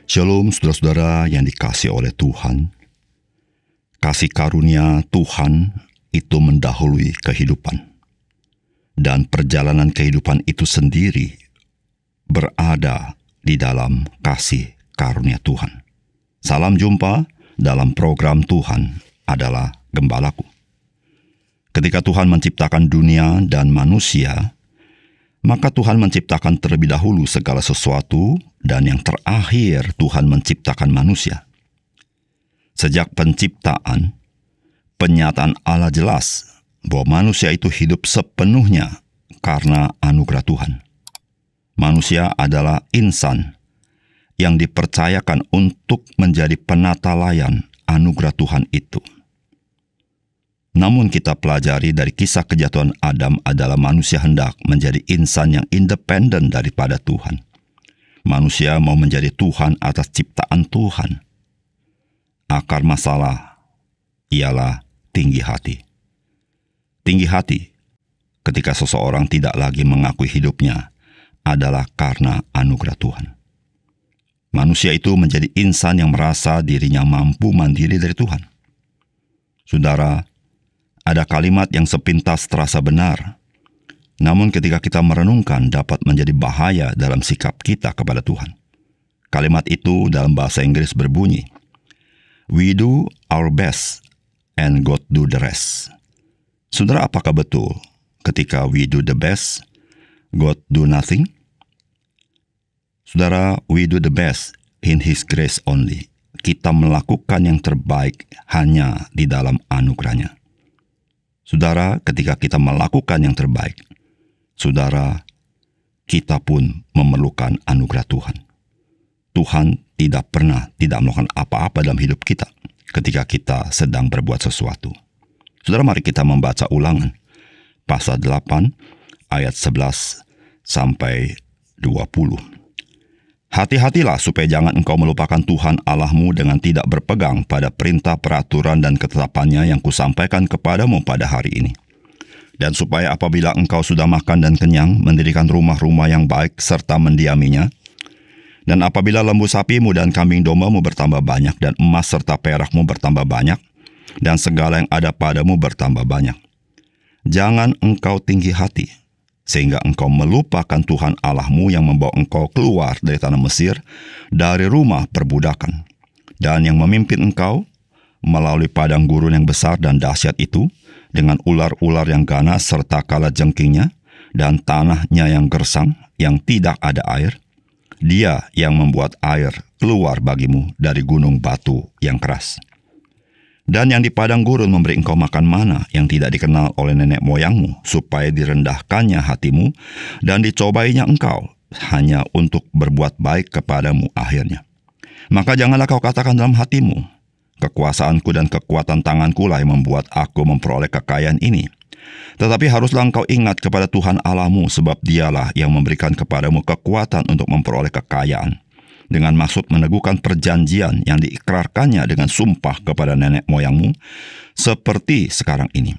Shalom saudara-saudara yang dikasihi oleh Tuhan. Kasih karunia Tuhan itu mendahului kehidupan. Dan perjalanan kehidupan itu sendiri berada di dalam kasih karunia Tuhan. Salam jumpa dalam program Tuhan adalah Gembalaku. Ketika Tuhan menciptakan dunia dan manusia, maka Tuhan menciptakan terlebih dahulu segala sesuatu, dan yang terakhir Tuhan menciptakan manusia. Sejak penciptaan, penyataan Allah jelas bahwa manusia itu hidup sepenuhnya karena anugerah Tuhan. Manusia adalah insan yang dipercayakan untuk menjadi penata layan anugerah Tuhan itu. Namun kita pelajari dari kisah kejatuhan Adam adalah manusia hendak menjadi insan yang independen daripada Tuhan. Manusia mau menjadi Tuhan atas ciptaan Tuhan. Akar masalah ialah tinggi hati. Tinggi hati ketika seseorang tidak lagi mengakui hidupnya adalah karena anugerah Tuhan. Manusia itu menjadi insan yang merasa dirinya mampu mandiri dari Tuhan. Saudara, ada kalimat yang sepintas terasa benar, namun ketika kita merenungkan dapat menjadi bahaya dalam sikap kita kepada Tuhan. Kalimat itu dalam bahasa Inggris berbunyi, "We do our best and God do the rest." Saudara, apakah betul ketika we do the best, God do nothing? Saudara, we do the best in His grace only. Kita melakukan yang terbaik hanya di dalam anugerahnya. Saudara, ketika kita melakukan yang terbaik, saudara, kita pun memerlukan anugerah Tuhan. Tuhan tidak pernah tidak melakukan apa-apa dalam hidup kita ketika kita sedang berbuat sesuatu. Saudara, mari kita membaca Ulangan pasal 8 ayat 11 sampai 20. Hati-hatilah supaya jangan engkau melupakan Tuhan Allahmu dengan tidak berpegang pada perintah, peraturan, dan ketetapannya yang kusampaikan kepadamu pada hari ini. Dan supaya apabila engkau sudah makan dan kenyang, mendirikan rumah-rumah yang baik serta mendiaminya, dan apabila lembu sapimu dan kambing dombamu bertambah banyak, dan emas serta perakmu bertambah banyak, dan segala yang ada padamu bertambah banyak, jangan engkau tinggi hati, sehingga engkau melupakan Tuhan Allahmu yang membawa engkau keluar dari tanah Mesir, dari rumah perbudakan, dan yang memimpin engkau melalui padang gurun yang besar dan dahsyat itu, dengan ular-ular yang ganas serta kalajengkingnya, dan tanahnya yang gersang, yang tidak ada air. Dia yang membuat air keluar bagimu dari gunung batu yang keras. Dan yang di padang gurun memberi engkau makan mana yang tidak dikenal oleh nenek moyangmu, supaya direndahkannya hatimu dan dicobainya engkau hanya untuk berbuat baik kepadamu akhirnya. Maka janganlah kau katakan dalam hatimu, kekuasaanku dan kekuatan tanganku lah yang membuat aku memperoleh kekayaan ini. Tetapi haruslah engkau ingat kepada Tuhan Allahmu, sebab Dialah yang memberikan kepadamu kekuatan untuk memperoleh kekayaan, dengan maksud meneguhkan perjanjian yang diikrarkannya dengan sumpah kepada nenek moyangmu, seperti sekarang ini.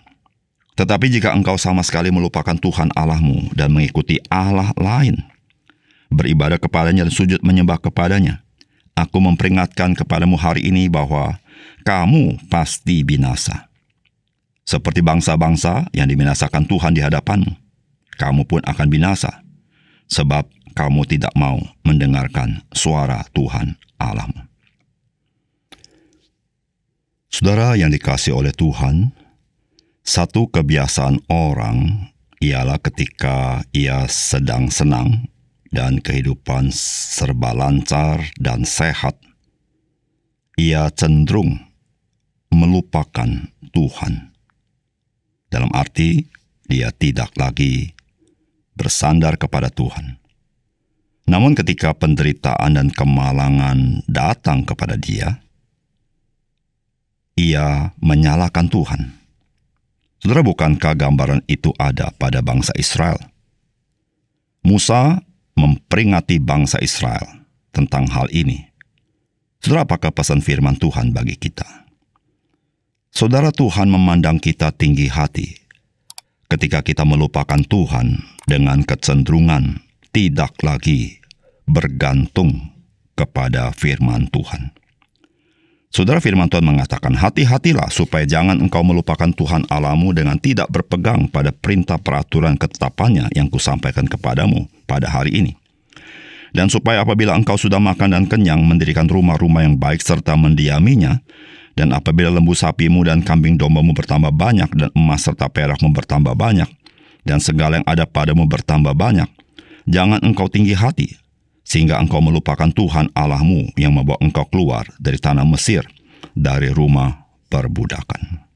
Tetapi jika engkau sama sekali melupakan Tuhan Allahmu dan mengikuti Allah lain, beribadah kepadanya dan sujud menyembah kepadanya, aku memperingatkan kepadamu hari ini bahwa kamu pasti binasa. Seperti bangsa-bangsa yang dibinasakan Tuhan di hadapanmu, kamu pun akan binasa, sebab kamu tidak mau mendengarkan suara Tuhan Allahmu. Saudara yang dikasihi oleh Tuhan, satu kebiasaan orang ialah ketika ia sedang senang dan kehidupan serba lancar dan sehat, ia cenderung melupakan Tuhan. Dalam arti, dia tidak lagi bersandar kepada Tuhan. Namun ketika penderitaan dan kemalangan datang kepada dia, ia menyalahkan Tuhan. Saudara, bukankah gambaran itu ada pada bangsa Israel? Musa memperingati bangsa Israel tentang hal ini. Saudara, apakah pesan firman Tuhan bagi kita? Saudara, Tuhan memandang kita tinggi hati ketika kita melupakan Tuhan dengan kecenderungan tidak lagi bergantung kepada firman Tuhan. Saudara, firman Tuhan mengatakan, hati-hatilah supaya jangan engkau melupakan Tuhan Allahmu dengan tidak berpegang pada perintah peraturan ketetapannya yang kusampaikan kepadamu pada hari ini. Dan supaya apabila engkau sudah makan dan kenyang, mendirikan rumah-rumah yang baik serta mendiaminya, dan apabila lembu sapimu dan kambing dombamu bertambah banyak, dan emas serta perakmu bertambah banyak, dan segala yang ada padamu bertambah banyak, jangan engkau tinggi hati, sehingga engkau melupakan Tuhan Allahmu yang membawa engkau keluar dari tanah Mesir, dari rumah perbudakan.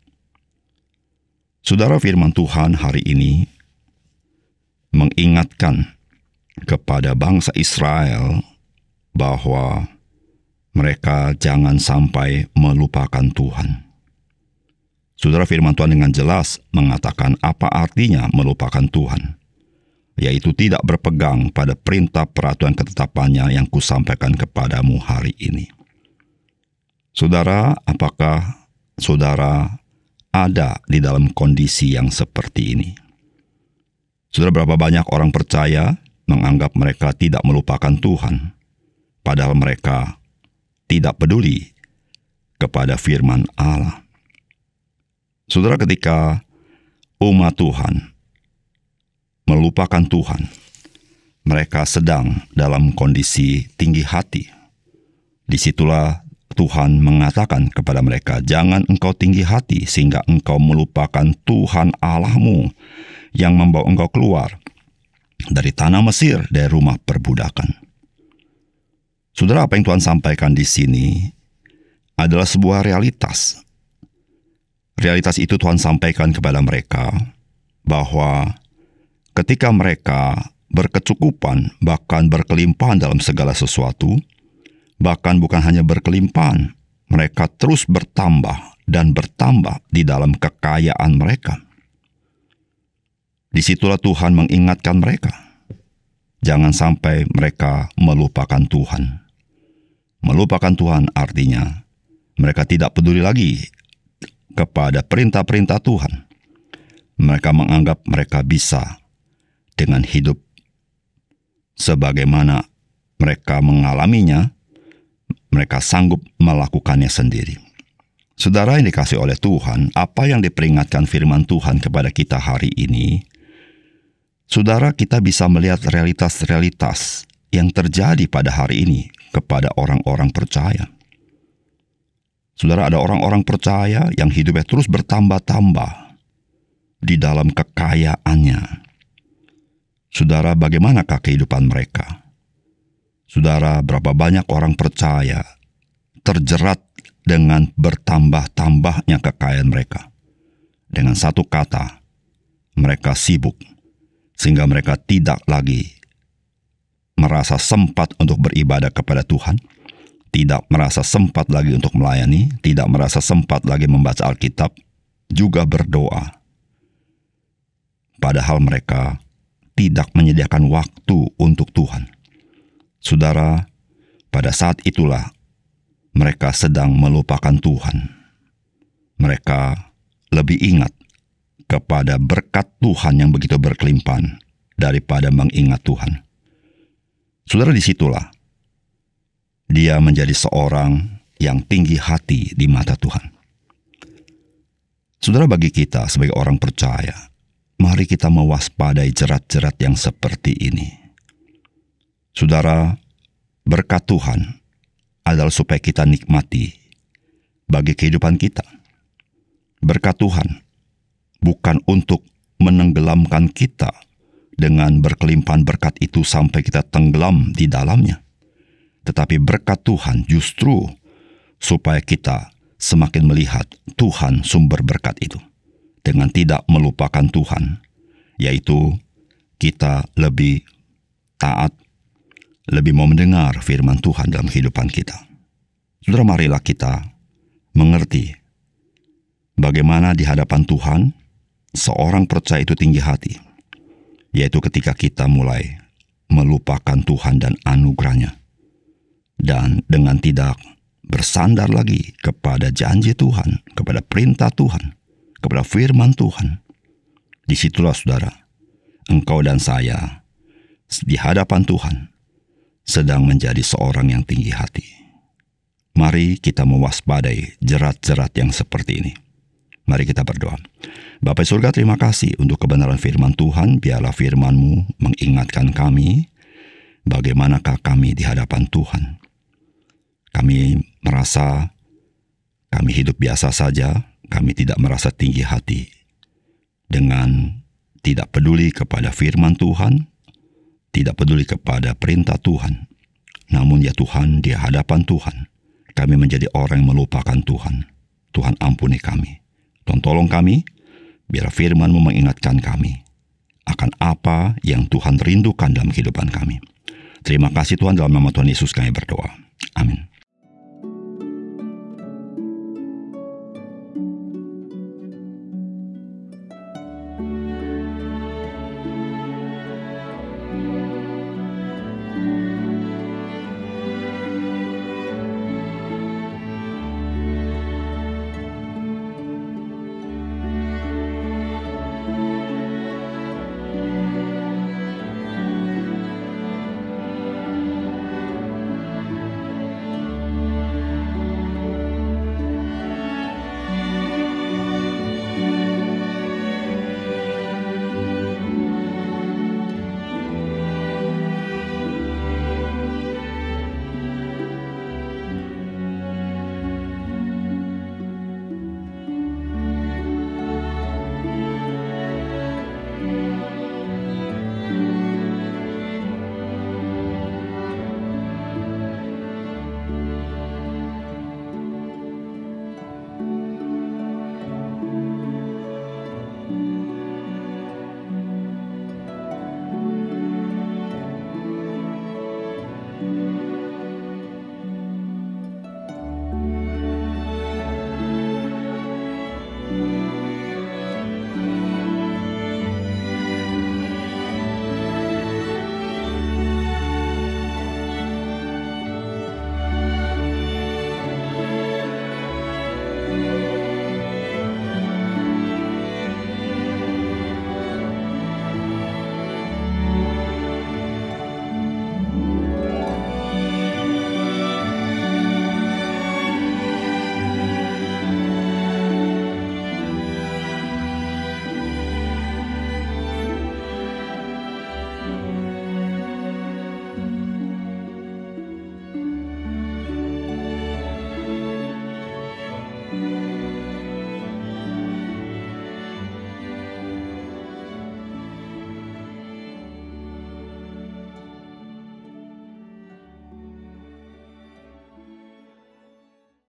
Saudara, firman Tuhan hari ini mengingatkan kepada bangsa Israel bahwa mereka jangan sampai melupakan Tuhan. Saudara, firman Tuhan dengan jelas mengatakan apa artinya melupakan Tuhan, yaitu tidak berpegang pada perintah peraturan ketetapannya yang kusampaikan kepadamu hari ini. Saudara, apakah saudara ada di dalam kondisi yang seperti ini? Saudara, berapa banyak orang percaya menganggap mereka tidak melupakan Tuhan, padahal mereka tidak peduli kepada firman Allah. Saudara, ketika umat Tuhan melupakan Tuhan, mereka sedang dalam kondisi tinggi hati. Disitulah Tuhan mengatakan kepada mereka, jangan engkau tinggi hati sehingga engkau melupakan Tuhan Allahmu yang membawa engkau keluar dari tanah Mesir, dari rumah perbudakan. Saudara, apa yang Tuhan sampaikan di sini adalah sebuah realitas. Realitas itu Tuhan sampaikan kepada mereka bahwa ketika mereka berkecukupan, bahkan berkelimpahan dalam segala sesuatu, bahkan bukan hanya berkelimpahan, mereka terus bertambah dan bertambah di dalam kekayaan mereka. Disitulah Tuhan mengingatkan mereka, jangan sampai mereka melupakan Tuhan. Melupakan Tuhan artinya mereka tidak peduli lagi kepada perintah-perintah Tuhan. Mereka menganggap mereka bisa dengan hidup sebagaimana mereka mengalaminya, mereka sanggup melakukannya sendiri. Saudara yang dikasihi oleh Tuhan, apa yang diperingatkan firman Tuhan kepada kita hari ini, saudara, kita bisa melihat realitas-realitas yang terjadi pada hari ini kepada orang-orang percaya. Saudara, ada orang-orang percaya yang hidupnya terus bertambah-tambah di dalam kekayaannya. Saudara, bagaimanakah kehidupan mereka? Saudara, berapa banyak orang percaya terjerat dengan bertambah-tambahnya kekayaan mereka. Dengan satu kata, mereka sibuk, sehingga mereka tidak lagi merasa sempat untuk beribadah kepada Tuhan, tidak merasa sempat lagi untuk melayani, tidak merasa sempat lagi membaca Alkitab, juga berdoa. Padahal mereka tidak menyediakan waktu untuk Tuhan. Saudara, pada saat itulah mereka sedang melupakan Tuhan. Mereka lebih ingat kepada berkat Tuhan yang begitu berkelimpahan daripada mengingat Tuhan. Saudara, disitulah dia menjadi seorang yang tinggi hati di mata Tuhan. Saudara, bagi kita sebagai orang percaya, mari kita mewaspadai jerat-jerat yang seperti ini. Saudara, berkat Tuhan adalah supaya kita nikmati bagi kehidupan kita. Berkat Tuhan bukan untuk menenggelamkan kita dengan berkelimpahan berkat itu sampai kita tenggelam di dalamnya. Tetapi berkat Tuhan justru supaya kita semakin melihat Tuhan sumber berkat itu. Dengan tidak melupakan Tuhan, yaitu kita lebih taat, lebih mau mendengar firman Tuhan dalam kehidupan kita. Saudara, marilah kita mengerti bagaimana di hadapan Tuhan seorang percaya itu tinggi hati, yaitu ketika kita mulai melupakan Tuhan dan anugerahnya, dan dengan tidak bersandar lagi kepada janji Tuhan, kepada perintah Tuhan, kepada firman Tuhan. Disitulah saudara, engkau dan saya di hadapan Tuhan sedang menjadi seorang yang tinggi hati. Mari kita mewaspadai jerat-jerat yang seperti ini. Mari kita berdoa. Bapa surga, terima kasih untuk kebenaran firman Tuhan. Biarlah firman-Mu mengingatkan kami bagaimanakah kami di hadapan Tuhan. Kami merasa kami hidup biasa saja, kami tidak merasa tinggi hati. Dengan tidak peduli kepada firman Tuhan, tidak peduli kepada perintah Tuhan. Namun ya Tuhan, di hadapan Tuhan, kami menjadi orang yang melupakan Tuhan. Tuhan ampuni kami. Tuhan tolong kami, biar firman-Mu mengingatkan kami akan apa yang Tuhan rindukan dalam kehidupan kami. Terima kasih Tuhan, dalam nama Tuhan Yesus kami berdoa. Amin.